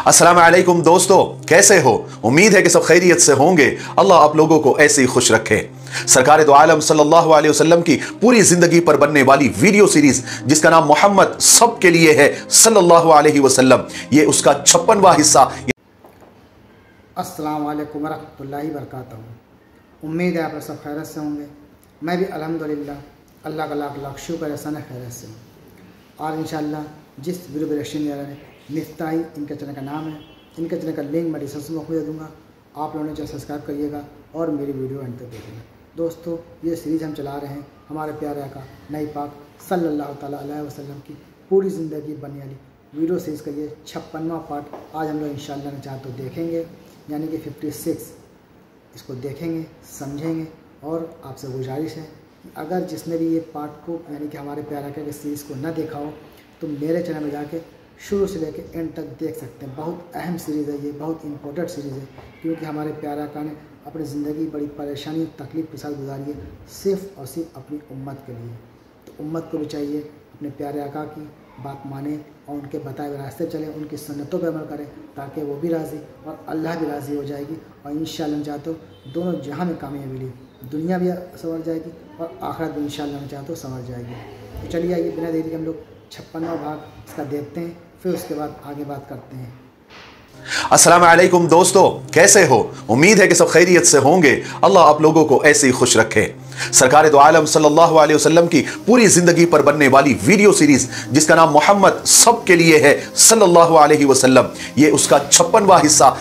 अस्सलाम वालेकुम दोस्तों, कैसे हो? उम्मीद है कि सब खैरियत से होंगे। अल्लाह आप लोगों को ऐसे ही खुश रखे। सरकार दो आलम सल्लल्लाहु अलैहि वसल्लम की पूरी जिंदगी पर बनने वाली वीडियो सीरीज जिसका नाम मोहम्मद सब के लिए है सल्लल्लाहु अलैहि वसल्लम, ये उसका 56वां हिस्सा। अस्सलाम वालेकुम वरहमतुल्लाहि वबरकातुहू। उम्मीद है आप सब खैरियत से होंगे। मैं भी अल्हम्दुलिल्लाह अल्लाह का लाख लाख शुक्र एहसान खैरियत से हूँ। और इंशाअल्लाह जिस वीडियो पर रिएक्शन दे रहे हैं मिफ्ताही इनके चैनल का नाम है, इनके चैनल का लिंक मैं डिस्क्रिप्शन में दे दूँगा। आप लोगों ने जो सब्सक्राइब करिएगा और मेरी वीडियो एंड तक देखिएगा। दोस्तों, ये सीरीज़ हम चला रहे हैं हमारे प्यारे आका नबी पाक सल्लल्लाहु ताला अलैहि वसल्लम की पूरी ज़िंदगी बनने वाली वीडियो सीरीज़ का ये 56वां पार्ट आज हम लोग इंशाअल्लाह ने चाहे तो देखेंगे, यानी कि 56 इसको देखेंगे, समझेंगे। और आपसे गुजारिश है कि अगर जिसने भी ये पार्ट को यानी कि हमारे प्यारे आका की सीरीज़ को न देखा हो तो मेरे चैनल में जाके शुरू से लेकर एंड तक देख सकते हैं। बहुत अहम सीरीज़ है ये, बहुत इंपॉर्टेंट सीरीज़ है, क्योंकि हमारे प्यारे आका ने अपनी ज़िंदगी बड़ी परेशानी तकलीफ़ के साथ गुजारी है, सिर्फ़ और सिर्फ अपनी उम्मत के लिए। तो उम्मत को भी चाहिए अपने प्यारे आका की बात माने और उनके बताए हुए रास्ते चलें, उनकी सुन्नतों पर अमल करें, ताकि वो भी राज़ी और अल्लाह भी राज़ी हो जाएगी। और इंशाअल्लाह चाहते हो दोनों जहाँ में कामयाबी मिली, दुनिया भी संवर जाएगी और आखिरत भी इंशाअल्लाह चाहते हो संवर जाएगी। तो चलिए आइए बिना देरी के हम लोग 56वां भाग इसका देखते हैं, फिर उसके बाद आगे बात करते हैं। अस्सलाम वालेकुम दोस्तों, कैसे हो? उम्मीद है कि सब खैरियत से होंगे। अल्लाह आप लोगों को ऐसे ही खुश रखे। सरकार दो आलम सल्लल्लाहु अलैहि वसल्लम की पूरी जिंदगी पर बनने वाली वीडियो सीरीज जिसका नाम मोहम्मद सब के लिए है सल्लल्लाहु अलैहि वसल्लम, ये उसका 56वां हिस्सा।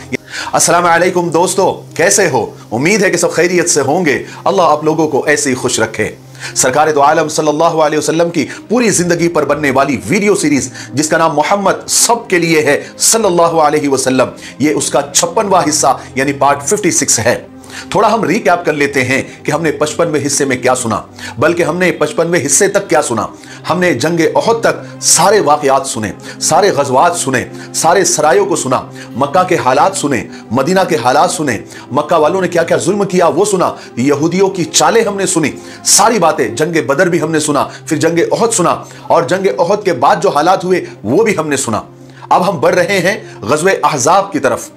अस्सलाम वालेकुम दोस्तों, कैसे हो? उम्मीद है कि सब खैरियत से होंगे। अल्लाह आप लोगों को ऐसे ही खुश रखे। सरकार दो आलम सल्लल्लाहु अलैहि वसल्लम की पूरी जिंदगी पर बनने वाली वीडियो सीरीज जिसका नाम मोहम्मद सब के लिए है सल्लल्लाहु अलैहि वसल्लम, ये उसका 56वां हिस्सा यानी पार्ट 56 है। थोड़ा हम रिकैप कर लेते हैं कि हमने 55वें हिस्से में क्या सुना, बल्कि हमने 55वें हिस्से तक क्या सुना। हमने जंगे ओहद तक सारे वाकयात सुने, सारे गज़वात सुने, सारे सरायों को सुना, मक्का के हालात सुने, मदीना के हालात सुने, मक्का वालों ने क्या क्या जुल्म किया वो सुना, यहूदियों की चालें हमने सुनी, सारी बातें। जंगे बदर भी हमने सुना, फिर जंगे ओहद सुना, और जंगे ओहद के बाद जो हालात हुए वो भी हमने सुना। अब हम बढ़ रहे हैं ग़ज़वे अहज़ाब की तरफ,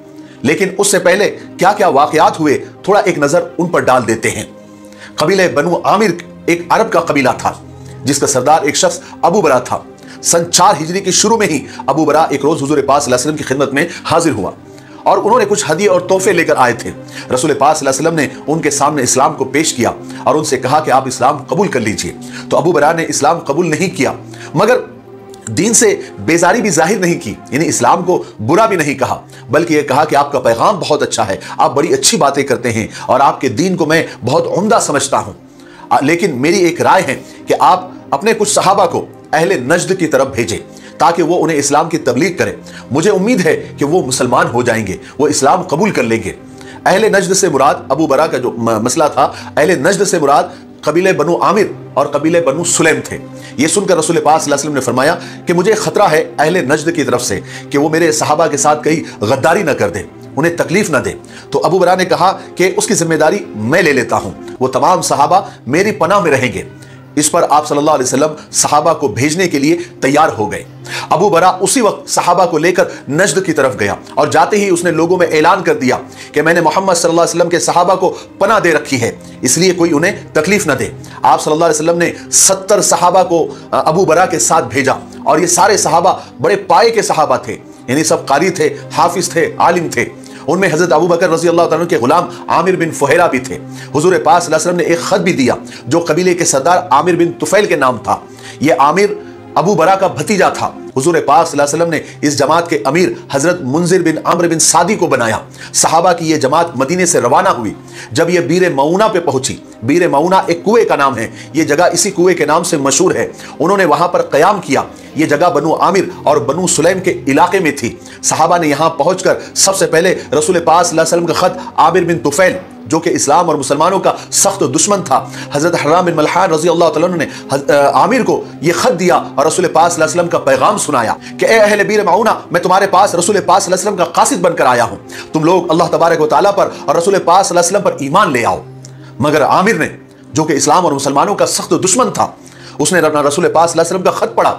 लेकिन उससे पहले क्या क्या वाकयात हुए थोड़ा एक नजर उन पर डाल देते हैं। कबीले बनु आमिर एक अरब का कबीला था जिसका सरदार एक शख्स अबू बरा था। सन 4 हिजरी के शुरू में ही अबू बरा एक रोज हुजूर पाक सल्लल्लाहु अलैहि वसल्लम की खिदमत में हाजिर हुआ और उन्होंने कुछ हदिये और तोहफे लेकर आए थे। रसूल पाक सल्लल्लाहु अलैहि वसल्लम ने उनके सामने इस्लाम को पेश किया और उनसे कहा कि आप इस्लाम कबूल कर लीजिए। तो अबू बरा ने इस्लाम कबूल नहीं किया, मगर दीन से बेजारी भी जाहिर नहीं की, यानी इस्लाम को बुरा भी नहीं कहा, बल्कि यह कहा कि आपका पैगाम बहुत अच्छा है, आप बड़ी अच्छी बातें करते हैं और आपके दीन को मैं बहुत उम्दा समझता हूं, लेकिन मेरी एक राय है कि आप अपने कुछ सहाबा को अहले नज्द की तरफ भेजें ताकि वो उन्हें इस्लाम की तबलीग करें। मुझे उम्मीद है कि वो मुसलमान हो जाएंगे, वो इस्लाम कबूल कर लेंगे। अहले नज्द से मुराद अबू बरा का जो मसला था, अहले नज्द से मुराद कबीले बनु आमिर और कबीले बनु सुलैम थे। ये सुनकर रसूल पाक सल्लल्लाहु अलैहि वसल्लम ने फरमाया कि मुझे खतरा है अहले नज्द की तरफ से कि वो मेरे सहाबा के साथ कहीं गद्दारी न कर दे, उन्हें तकलीफ न दे। तो अबू बरा ने कहा कि उसकी जिम्मेदारी मैं ले लेता हूं, वो तमाम सहाबा मेरी पनाह में रहेंगे। इस पर आप सल्लल्लाहु अलैहि वसल्लम सहाबा को भेजने के लिए तैयार हो गए। अबू बरा उसी वक्त सहाबा को लेकर नज्द की तरफ गया और जाते ही उसने लोगों में ऐलान कर दिया कि मैंने मोहम्मद सल्लल्लाहु अलैहि वसल्लम के सहाबा को पनाह दे रखी है, इसलिए कोई उन्हें तकलीफ न दे। आप सल्लल्लाहु अलैहि वसल्लम ने 70 सहाबा को अबू बरा के साथ भेजा और ये सारे सहाबा बड़े पाए के सहाबा थे, यानी सब कारी थे, हाफिज थे, आलिम थे। उनमें हजरत अबू बकर रजी अल्लाह तआला के गुलाम आमिर बिन फुहैरा भी थे। हुजूर पाक सल्लल्लाहु अलैहि वसल्लम ने एक खत भी दिया जो कबीले के सरदार आमिर बिन तुफैल के नाम था। यह आमिर अबू बरा का भतीजा था। हुजूर पाक सल्लल्लाहु अलैहि वसल्लम ने इस जमात के अमीर हजरत मुंजिर बिन अम्र बिन सादी को बनाया। सहाबा की यह जमात मदीने से रवाना हुई। जब यह बीर मऊना पे पहुंची, बीर मऊना एक कुएं का नाम है, यह जगह इसी कुएं के नाम से मशहूर है। उन्होंने वहां पर कयाम किया। यह जगह बनु आमिर और बनु सुलैम के इलाके में थी। सहाबा ने यहां पहुंचकर सबसे पहले रसूल पाक सल्लल्लाहु अलैहि वसल्लम का खत आमिर बिन तुफैल जो कि इस्लाम और मुसलमानों का सख्त दुश्मन था, हजरत हर्राम बिन मल्हान रजी अल्लाह तआला ने आमिर को यह खत दिया और रसूल पाक सल्लल्लाहु अलैहि वसल्लम का पैगाम सुनाया कि ए अहले बीर मऊना, मैं तुम्हारे पास रसूल पाक सल्लल्लाहु अलैहि वसल्लम का कासिद बनकर आया हूं, तुम लोग अल्लाह तबारक व तआला पर और रसूल पाक सल्लल्लाहु अलैहि वसल्लम पर ईमान ले आओ। मगर आमिर ने, जो कि इस्लाम और मुसलमानों का सख्त दुश्मन था, उसने ना रसूल पाक सल्लल्लाहु अलैहि वसल्लम का खत पढ़ा,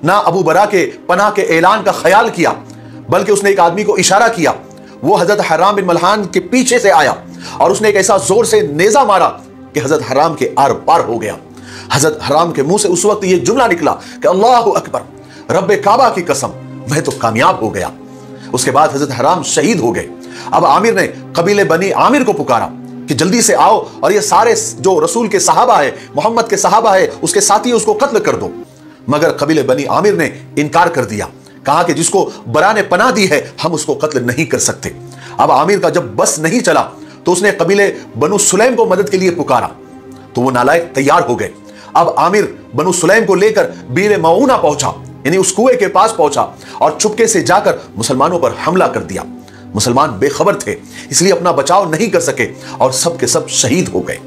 ना अबू बरा के पनाह के ऐलान का ख्याल किया, बल्कि उसने एक आदमी को इशारा किया, वो हजरत हराम बिन मलहान के पीछे से आया और उसने एक ऐसा जोर से नेजा मारा कि हजरत हराम के आर पार हो गया। हजरत हराम के मुंह से उस वक्त ये जुमला निकला कि अल्लाहु अकबर, रब्बे काबा की कसम, मैं तो कामयाब हो गया। उसके बाद हजरत हराम शहीद हो गए। अब आमिर ने कबीले बनी आमिर को पुकारा कि जल्दी से आओ और ये सारे जो रसूल के सहाबा है, मोहम्मद के सहाबा है, उसके साथी उसको कत्ल कर दो। मगर कबीले बनी आमिर ने इनकार कर दिया, कहा कि जिसको बरा ने पनाह दी है हम उसको कत्ल नहीं कर सकते। अब आमिर का जब बस नहीं चला तो उसने कबीले बनु सुलैम को मदद के लिए पुकारा, तो वो नालायक तैयार हो गए। अब आमिर बनु सुलैम को लेकर बीर मऊना पहुंचा, यानी उस कुएं के पास पहुंचा और चुपके से जाकर मुसलमानों पर हमला कर दिया। मुसलमान बेखबर थे, इसलिए अपना बचाव नहीं कर सके और सब के सब शहीद हो गए।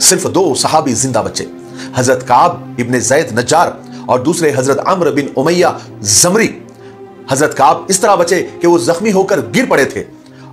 सिर्फ 2 सहाबी जिंदा बचे, हजरत काब इब्ने ज़ैद नज्जार और दूसरे हजरत अम्र बिन उमैया ज़मरी। हजरत काब इस तरह बचे कि वो जख्मी होकर गिर पड़े थे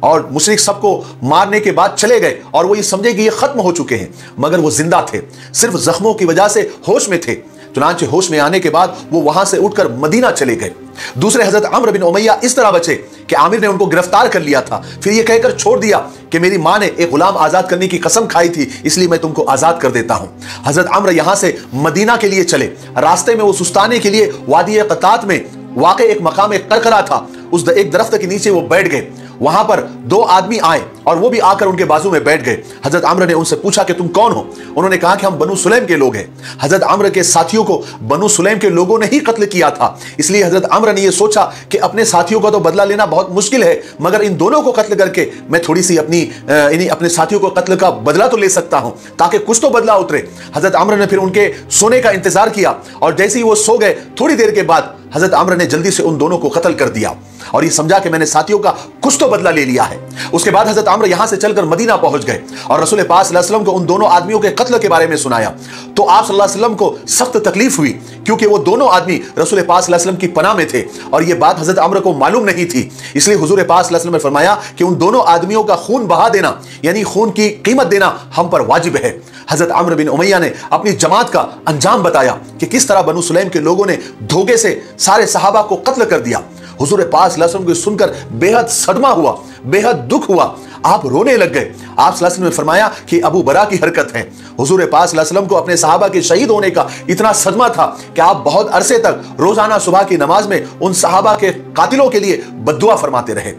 और मुशरिक सबको मारने के बाद चले गए और वो ये समझे कि ये खत्म हो चुके हैं, मगर वो जिंदा थे, सिर्फ जख्मों की वजह से होश में थे। चुनांचे होश में आने के बाद वो वहां से उठकर मदीना चले गए। दूसरे हजरत अम्र बिन उमैया इस तरह बचे कि आमिर ने उनको गिरफ्तार कर लिया था, फिर ये कहकर छोड़ दिया कि मेरी मां ने एक गुलाम आजाद करने की कसम खाई थी, इसलिए मैं तुमको आजाद कर देता हूं। हजरत अम्र यहां से मदीना के लिए चले। रास्ते में वो सुस्ताने के लिए वादी कतात में वाक़े एक मकाम करकरा था, उस एक दरख्त के नीचे वो बैठ गए। वहां पर 2 आदमी आए और वो भी आकर उनके बाजू में बैठ गए। हजरत अम्र ने उनसे पूछा कि तुम कौन हो? उन्होंने कहा कि हम बनु सुलैम के लोग हैं। हजरत अम्र के साथियों को बनु सुलैम के लोगों ने ही कत्ल किया था, इसलिए हजरत अम्र ने यह सोचा कि अपने साथियों का तो बदला लेना बहुत मुश्किल है, मगर इन दोनों को कत्ल करके मैं थोड़ी सी अपने साथियों को कत्ल का बदला तो ले सकता हूं, ताकि कुछ तो बदला उतरे। हजरत अम्र ने फिर उनके सोने का इंतजार किया और जैसे ही वो सो गए, थोड़ी देर के बाद हजरत अम्र ने जल्दी से उन दोनों को कत्ल कर दिया और ये समझा कि मैंने साथियों का कुछ तो बदला ले लिया है। उसके बाद हजरत अम्र यहां से चलकर मदीना पहुंच गए और रसूल पाक सल्लल्लाहु अलैहि वसल्लम को उन दोनों आदमियों के कत्ल के बारे में सुनाया। तो आप सल्लल्लाहु अलैहि वसल्लम को सख्त तकलीफ हुई, क्योंकि वो दोनों आदमी रसूल पाक सल्लल्लाहु अलैहि वसल्लम की पनाह में थे और ये बात हजरत अम्र को मालूम नहीं थी। इसलिए हुजूर पाक सल्लल्लाहु अलैहि वसल्लम ने फरमाया कि उन दोनों आदमियों का खून बहा देना, यानी खून की कीमत देना हम पर वाजिब है। हजरत अम्र बिन उमैया ने अपनी जमात का अंजाम बताया कि किस तरह बनु सुलैम के लोगों ने धोखे से सारे सहाबा को कत्ल कर दिया। हुजूर पाक सल्लल्लाहु अलैहि वसल्लम को सुनकर बेहद सदमा हुआ, बेहद दुख हुआ, आप रोने लग गए। आप सल्लल्लाहु अलैहि वसल्लम ने फरमाया कि अबू बरा की हरकत है। हुजूर पाक सल्लल्लाहु अलैहि वसल्लम को अपने सहाबा के शहीद होने का इतना सदमा था कि आप बहुत अरसे तक रोजाना सुबह की नमाज में उन सहाबा के कातिलों के लिए बद्दुआ फरमाते रहे।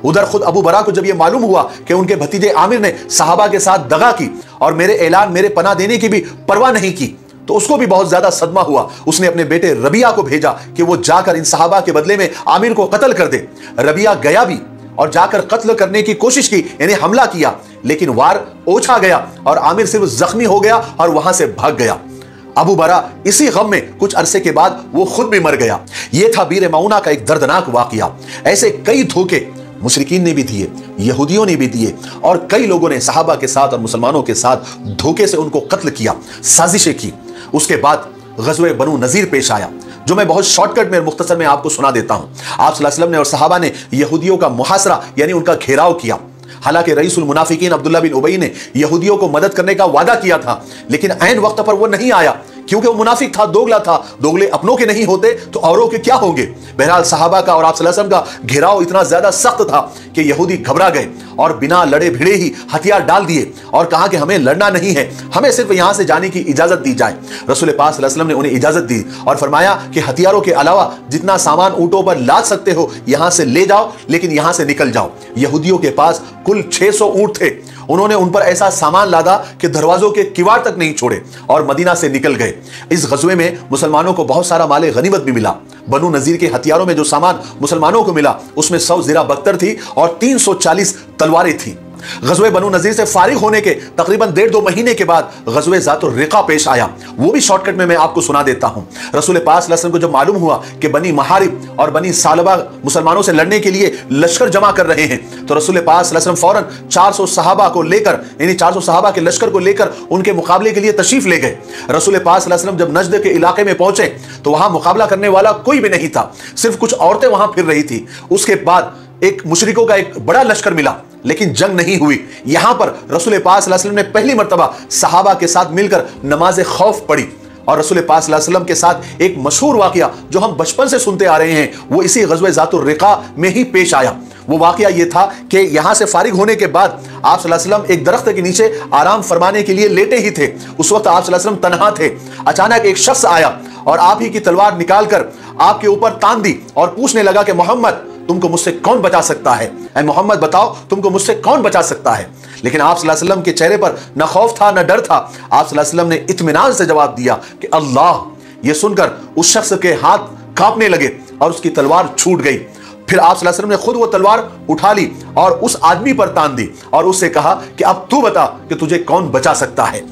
उधर खुद अबू बरा को जब यह मालूम हुआ कि उनके भतीजे आमिर ने सहाबा के साथ दगा की और मेरे ऐलान, मेरे पनाह देने की भी परवाह नहीं की, तो उसको भी बहुत ज्यादा सदमा हुआ। उसने अपने बेटे रबिया को भेजा कि वो जाकर इन सहाबा के बदले में आमिर को कत्ल कर दे। रबिया गया भी और जाकर कत्ल करने की कोशिश की, यानी हमला किया, लेकिन वार ओछा गया और आमिर सिर्फ जख्मी हो गया और वहां से भाग गया। अबू बरा इसी गम में कुछ अरसे के बाद वो खुद भी मर गया। यह था बीर मऊना का एक दर्दनाक वाकया। ऐसे कई धोखे मुशरिकीन ने भी दिए, यहूदियों ने भी दिए और कई लोगों ने सहाबा के साथ और मुसलमानों के साथ धोखे से उनको कत्ल किया, साजिशें की। उसके बाद ग़ज़वे बनु नज़ीर पेश आया, जो मैं बहुत शॉर्टकट में मुख्तसर में आपको सुना देता हूं। आप सल्लल्लाहु अलैहि वसल्लम ने और सहाबा ने यहूदियों का मुहासरा, यानी उनका घेराव किया। हालांकि रईसुल मुनाफिकीन अब्दुल्ला बिन उबई ने यहूदियों को मदद करने का वादा किया था, लेकिन ऐन वक्त पर वो नहीं आया, क्योंकि वो मुनाफिक था, दोगला था। दोगले अपनों के नहीं होते तो औरों के क्या होंगे। बहरहाल सहाबा का और आप सल्लल्लाहु अलैहि वसल्लम का घेराव इतना ज्यादा सख्त था कि यहूदी घबरा गए और बिना लड़े भिड़े ही हथियार डाल दिए और कहा कि हमें लड़ना नहीं है, हमें सिर्फ यहां से जाने की इजाजत दी जाए। रसूल पाक सल्लल्लाहु अलैहि वसल्लम ने उन्हें इजाजत दी और फरमाया कि हथियारों के अलावा जितना सामान ऊंटों पर लाद सकते हो यहां से ले जाओ, लेकिन यहां से निकल जाओ। यहूदियों के पास कुल 600 ऊंट थे। उन्होंने उन पर ऐसा सामान लादा कि दरवाजों के किवाड़ तक नहीं छोड़े और मदीना से निकल गए। इस ग़ज़वे में मुसलमानों को बहुत सारा माले गनीमत भी मिला। बनु नज़ीर के हथियारों में जो सामान मुसलमानों को मिला उसमें 100 ज़िरा बख्तर थी और 340 तलवारें थी। ग़ज़वे बनु नज़ीर से फारिग होने के तकरीबन 1.5-2 महीने के बाद ग़ज़वे ज़ातुर रिक़ा पेश आया। वो भी शॉर्टकट में मैं आपको सुना देता हूं। रसूल पाक सल्लल्लाहु अलैहि वसल्लम को जब मालूम हुआ कि बनी महारिब और बनी सालबा मुसलमानों से लड़ने के लिए लश्कर जमा कर रहे हैं, तो रसूल पाक सल्लल्लाहु अलैहि वसल्लम फौरन 400 सहाबा को लेकर, यानी 400 सहाबा के लश्कर को लेकर उनके मुकाबले के लिए तशरीफ ले गए। रसूल पाक सल्लल्लाहु अलैहि वसल्लम जब नजद के इलाके में पहुंचे तो वहां मुकाबला करने वाला कोई भी नहीं था, सिर्फ कुछ औरतें वहां फिर रही थी। उसके बाद एक मुशरिकों का एक बड़ा लश्कर मिला, लेकिन जंग नहीं हुई। यहां पर रसूल पाक सल्लल्लाहु अलैहि वसल्लम ने पहली मर्तबा सहाबा के साथ मिलकर नमाज खौफ पढ़ी। और रसूल पाक सल्लल्लाहु अलैहि वसल्लम के साथ एक मशहूर वाकया जो हम बचपन से सुनते आ रहे हैं, वो इसी ग़ज़वे ज़ातुर रिक़ा में ही पेश आया। वो वाकया ये था कि यहां से फारिग होने के बाद आप सल्लल्लाहु अलैहि वसल्लम एक दरख्त के नीचे आराम फरमाने के लिए लेटे ही थे। उस वक्त आप सल्लल्लाहु अलैहि वसल्लम तन्हा थे। अचानक एक शख्स आया और आप ही की तलवार निकालकर आपके ऊपर तान दी और पूछने लगा कि मोहम्मद, तुमको मुझसे कौन बचा सकता है? ऐ मोहम्मद बताओ, तुमको मुझसे कौन बचा सकता है? लेकिन आप सल्लल्लाहु अलैहि वसल्लम के चेहरे पर न खौफ था न डर था। आप सल्लल्लाहु अलैहि वसल्लम ने इत्मीनान से जवाब दिया कि अल्लाह। यह सुनकर उस शख्स के हाथ कांपने लगे और उसकी तलवार छूट गई। फिर आप सल्लल्लाहु अलैहि वसल्लम ने खुद वो तलवार उठा ली और उस आदमी पर तान दी और उससे कहा कि अब तू बता कि तुझे कौन बचा सकता है।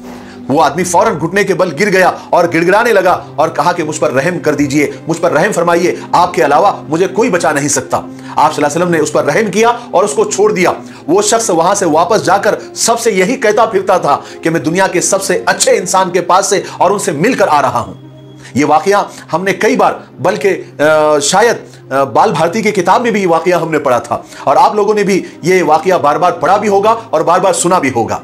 वो आदमी फौरन घुटने के बल गिर गया और गिड़गिड़ाने लगा और कहा कि मुझ पर रहम कर दीजिए, मुझ पर रहम फरमाइए, आपके अलावा मुझे कोई बचा नहीं सकता। आप सल्लल्लाहु अलैहि वसल्लम ने उस पर रहम किया और उसको छोड़ दिया। वो शख्स वहां से वापस जाकर सबसे यही कहता फिरता था कि मैं दुनिया के सबसे अच्छे इंसान के पास से और उनसे मिलकर आ रहा हूं। ये वाकया हमने कई बार, बल्कि शायद बाल भारती की किताब में भी ये वाकया हमने पढ़ा था और आप लोगों ने भी ये वाकया बार बार पढ़ा भी होगा और बार बार सुना भी होगा।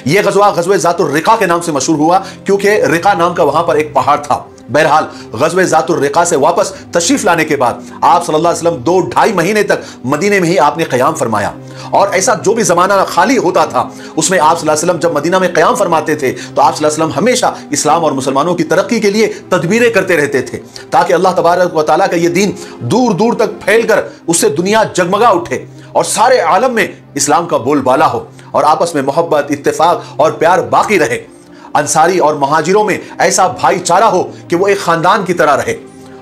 यह गज़वा ग़ज़वे ज़ातुर रिक़ा के नाम से मशहूर हुआ क्योंकि रिक़ा नाम का वहां पर एक पहाड़ था। बहरहाल ग़ज़वे ज़ातुर रिक़ा से वापस तशरीफ लाने के बाद आप सल्लल्लाहु अलैहि वसल्लम 2-2.5 महीने तक मदीने में ही आपने क़याम फरमाया और ऐसा जो भी ज़माना खाली होता था उसमें आप सल्लल्लाहु अलैहि वसल्लम जब मदीना में क़याम फरमाते थे तो आप सल्लल्लाहु अलैहि वसल्लम हमेशा इस्लाम और मुसलमानों की तरक्की के लिए तदबीरें करते रहते थे ताकि अल्लाह तबारक व तआला का ये दीन दूर दूर तक फैलकर उससे दुनिया जगमगा उठे और सारे आलम में इस्लाम का बोलबाला हो और आपस में मोहब्बत, इत्तेफाक और प्यार बाकी रहे। अंसारी और मुहाजिरों में ऐसा भाईचारा हो कि वो एक खानदान की तरह रहे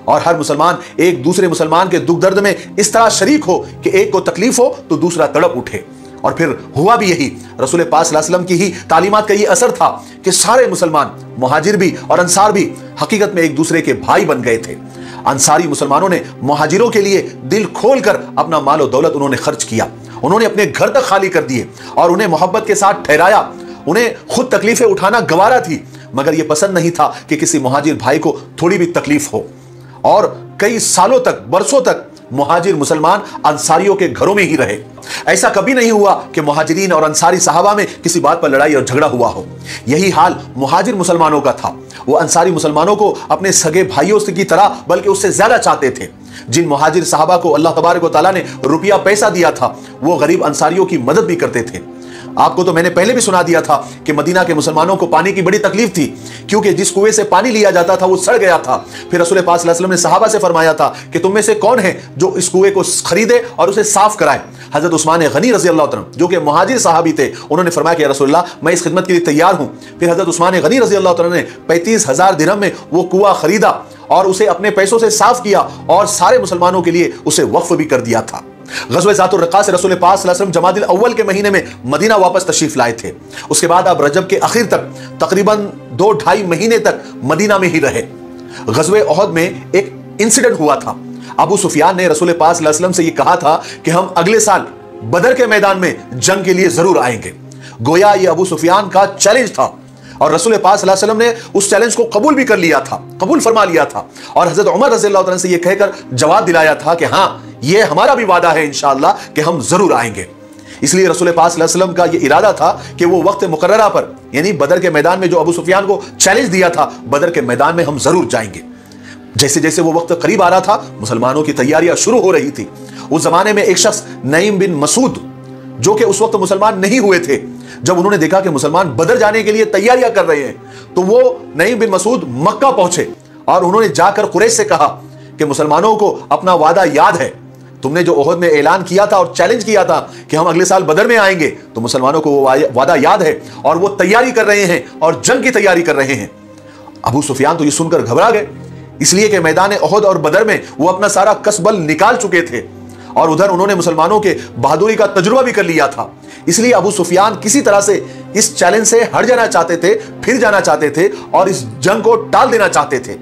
और हर मुसलमान एक दूसरे मुसलमान के दुख दर्द में इस तरह शरीक हो कि एक को तकलीफ हो तो दूसरा तड़प उठे। और फिर हुआ भी यही। रसूल पाक सल्लल्लाहु अलैहि वसल्लम की ही तालीमात का ये असर था कि सारे मुसलमान, मुहाजिर भी और अंसार भी हकीकत में एक दूसरे के भाई बन गए थे। अंसारी मुसलमानों ने मुहाजिरों के लिए दिल खोलकर अपना माल और दौलत उन्होंने खर्च किया। उन्होंने अपने घर तक खाली कर दिए और उन्हें मोहब्बत के साथ ठहराया। उन्हें खुद तकलीफें उठाना गवारा थी मगर यह पसंद नहीं था कि किसी मुहाजिर भाई को थोड़ी भी तकलीफ हो। और कई सालों तक, बरसों तक मुहाजिर मुसलमान अंसारियों के घरों में ही रहे। ऐसा कभी नहीं हुआ कि मुहाजिरीन और अंसारी सहाबा में किसी बात पर लड़ाई और झगड़ा हुआ हो। यही हाल मुहाजिर मुसलमानों का था। वो अंसारी मुसलमानों को अपने सगे भाइयों की तरह बल्कि उससे ज्यादा चाहते थे। जिन मुहाजिर सहाबा को अल्लाह तबारक व तआला ने रुपया पैसा दिया था वो गरीब अंसारियों की मदद भी करते थे। आपको तो मैंने पहले भी सुना दिया था कि मदीना के मुसलमानों को पानी की बड़ी तकलीफ थी क्योंकि जिस कुएं से पानी लिया जाता था वो सड़ गया था। फिर रसूल पाक सल्लल्लाहु अलैहि वसल्लम ने सहाबा से फरमाया था कि तुम में से कौन है जो इस कुएं को खरीदे और उसे साफ कराए। हजरत उस्मान गनी रज़ी अल्लाह तआला जो कि मुहाजिर सहाबी थे, उन्होंने फरमाया कि रसूलल्लाह मैं इस खिदमत के लिए तैयार हूं। फिर हजरत उस्मान गनी रज़ी अल्लाह तआला ने 35,000 दिरहम में वो कुआं खरीदा और उसे अपने पैसों से साफ किया और सारे मुसलमानों के लिए उसे वक्फ भी कर दिया था। ग़ज़वे ज़ातुर रिक़ा से रसूल पाक सल्लल्लाहु अलैहि वसल्लम जमादिल अव्वल के महीने में मदीना वापस तशरीफ लाए थे। उसके बाद अब रजब के आखिर तक तकरीबन 2-2.5 महीने तक मदीना में ही रहे। ग़ज़वे उहद में एक इंसिडेंट हुआ था। अबू सुफियान ने रसूल पाक सल्लल्लाहु अलैहि वसल्लम से ये कहा था कि हम अगले साल बदर के मैदान में जंग के लिए जरूर आएंगे। गोया ये अबू सुफियान का चैलेंज था और रसूल पाक सल्लल्लाहु अलैहि वसल्लम ने उस चैलेंज को कबूल भी कर लिया था, कबूल फरमा लिया था और हजरत उमर रज़ियल्लाहु अन्हु से यह कहकर जवाब दिलाया था कि हाँ, ये हमारा भी वादा है इंशाअल्लाह कि हम जरूर आएंगे। इसलिए रसूल पाक सल्लल्लाहु अलैहि वसल्लम का यह इरादा था कि वो वक्त मुकर्ररा पर यानी बदर के मैदान में जो अबू सुफियान को चैलेंज दिया था, बदर के मैदान में हम जरूर जाएंगे। जैसे जैसे वो वक्त करीब आ रहा था मुसलमानों की तैयारियां शुरू हो रही थी। उस जमाने में एक शख्स नईम बिन मसूद जो कि उस वक्त मुसलमान नहीं हुए थे, जब उन्होंने देखा कि मुसलमान बदर जाने के लिए तैयारियां कर रहे हैं तो वो नईम बिन मसूद मक्का पहुंचे और उन्होंने जाकर कुरैश से कहा कि मुसलमानों को अपना वादा याद है, तुमने जो ओहद में ऐलान किया था और चैलेंज किया था कि हम अगले साल बदर में आएंगे, तो मुसलमानों को वो वादा याद है और वो तैयारी कर रहे हैं और जंग की तैयारी कर रहे हैं। अबू सुफियान तो ये सुनकर घबरा गए, इसलिए कि मैदान ओहद और बदर में वो अपना सारा कसबल निकाल चुके थे और उधर उन्होंने मुसलमानों के बहादुरी का तजुर्बा भी कर लिया था। इसलिए अबू सुफियान किसी तरह से इस चैलेंज से हट जाना चाहते थे, फिर जाना चाहते थे और इस जंग को टाल देना चाहते थे।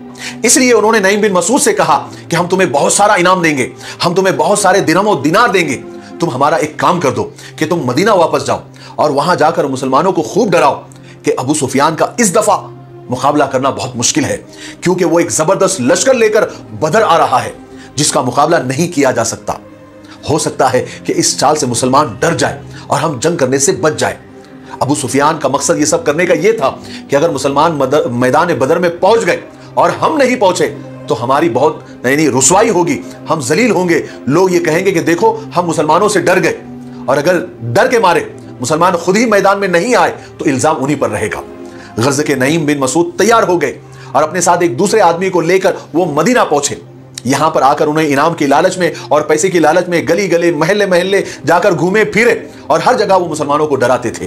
इसलिए उन्होंने नईम बिन मसूद से कहा कि हम तुम्हें बहुत सारा इनाम देंगे, हम तुम्हें बहुत सारे दिरहम और दिनार देंगे, तुम हमारा एक काम कर दो कि तुम मदीना वापस जाओ और वहां जाकर मुसलमानों को खूब डराओ कि अबू सुफियान का इस दफा मुकाबला करना बहुत मुश्किल है क्योंकि वो एक जबरदस्त लश्कर लेकर बदर आ रहा है जिसका मुकाबला नहीं किया जा सकता। हो सकता है कि इस चाल से मुसलमान डर जाए और हम जंग करने से बच जाए। अबू सुफियान का मकसद ये सब करने का ये था कि अगर मुसलमान मैदान बदर में पहुंच गए और हम नहीं पहुंचे तो हमारी बहुत यानी रुसवाई होगी, हम जलील होंगे। लोग ये कहेंगे कि देखो हम मुसलमानों से डर गए, और अगर डर के मारे मुसलमान खुद ही मैदान में नहीं आए तो इल्जाम उन्हीं पर रहेगा। गज़ के नईम बिन मसूद तैयार हो गए और अपने साथ एक दूसरे आदमी को लेकर वो मदीना पहुंचे। यहां पर आकर उन्हें इनाम की लालच में और पैसे की लालच में गली गली महल्ले महल्ले जाकर घूमे फिरे, और हर जगह वो मुसलमानों को डराते थे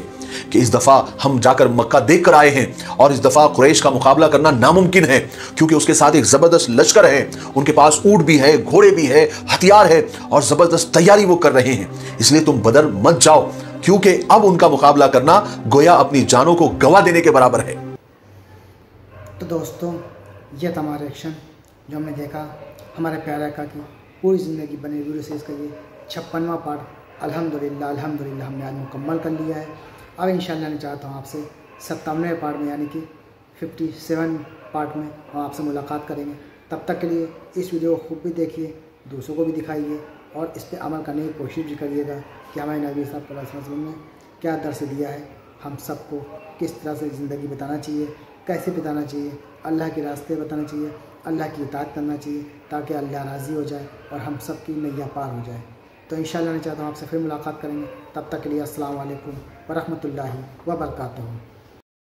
कि इस दफा हम जाकर मक्का देख कर आए हैं और इस दफा कुरैश का मुकाबला करना नामुमकिन है, क्योंकि उसके साथ एक जबरदस्त लश्कर है, उनके पास ऊंट भी है, घोड़े भी है, हथियार है और जबरदस्त तैयारी वो कर रहे हैं। इसलिए तुम बदर मत जाओ, क्योंकि अब उनका मुकाबला करना गोया अपनी जानों को गवा देने के बराबर है। तो दोस्तों, यह था हमारा रिएक्शन जो हमने देखा हमारे प्यारे आका की पूरी ज़िंदगी बनी वीडियो सीरीज़ का ये 56वां पार्ट अल्हम्दुलिल्लाह हमने आज मुकम्मल कर लिया है। अब इंशाअल्लाह मैं चाहता हूँ आपसे 57वें पार्ट में यानी कि 57 पार्ट में हम आपसे मुलाकात करेंगे। तब तक के लिए इस वीडियो को खूब भी देखिए, दूसरों को भी दिखाइए और इस पर अमल करने की कोशिश भी करिएगा कि हमारे नबी साहब सल्लल्लाहु अलैहि वसल्लम ने क्या दर्स दिया है, हम सबको किस तरह से ज़िंदगी बिताना चाहिए, कैसे बिताना चाहिए, अल्लाह के रास्ते बताना चाहिए, अल्लाह की इताअत करना चाहिए ताकि अल्लाह राज़ी हो जाए और हम सब की नैया पार हो जाए। तो इंशाअल्लाह मैं चाहता हूँ आपसे फिर मुलाकात करेंगे। तब तक के लिए अस्सलाम वालेकुम व रहमतुल्लाहि व बरकातुहू।